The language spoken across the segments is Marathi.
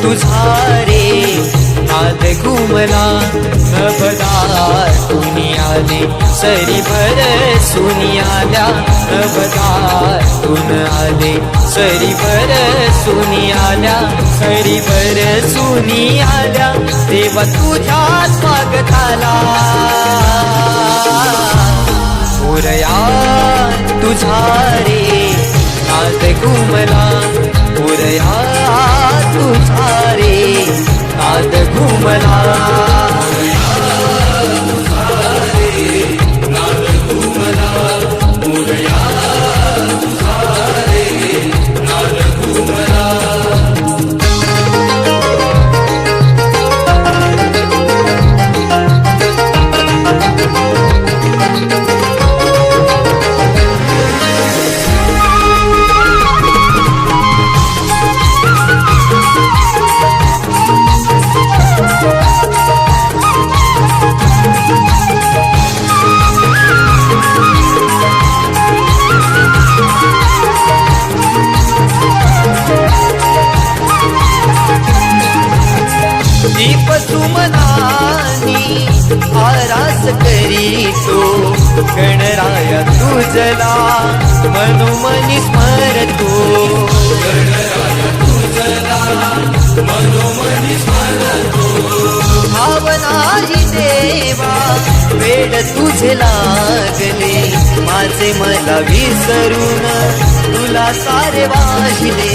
तुझा रे नाद घुमला नभदातून आले सरी बरसून आल्या नभदातून आले सरी बरसून आल्या सरी बरसून आल्या देवा तुझ्या स्वागताला मोरया तुझा रे नाद घुमला मोरया तुझा रे नाद घुमला दीप सुमनानी आरास करीतो गणराया तुझला मनोमनी स्मरतो भावनाही देवा वेड तुझे लागले माझे मला विसरून तुला सारे वाहिले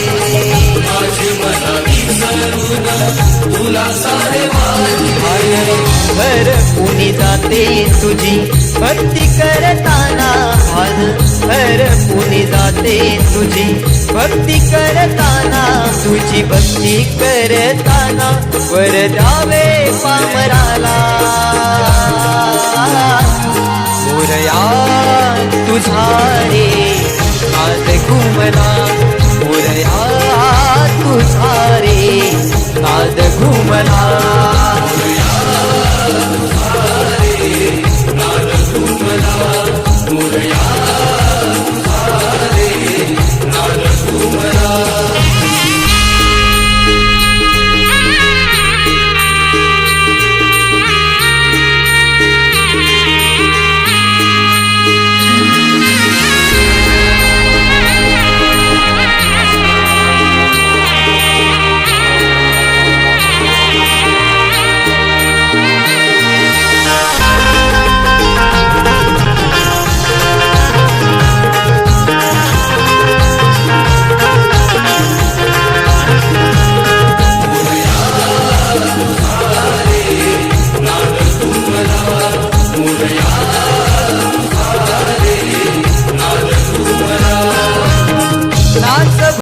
भर पुनी जाते तुझी भक्ती करताना भर पुनी जाते तुझी भक्ती करताना तुझी भक्ती करताना वर द्यावे पामराला मोरया तुझा रे नाद घुमला मोरया तुझा रे नाद घुमला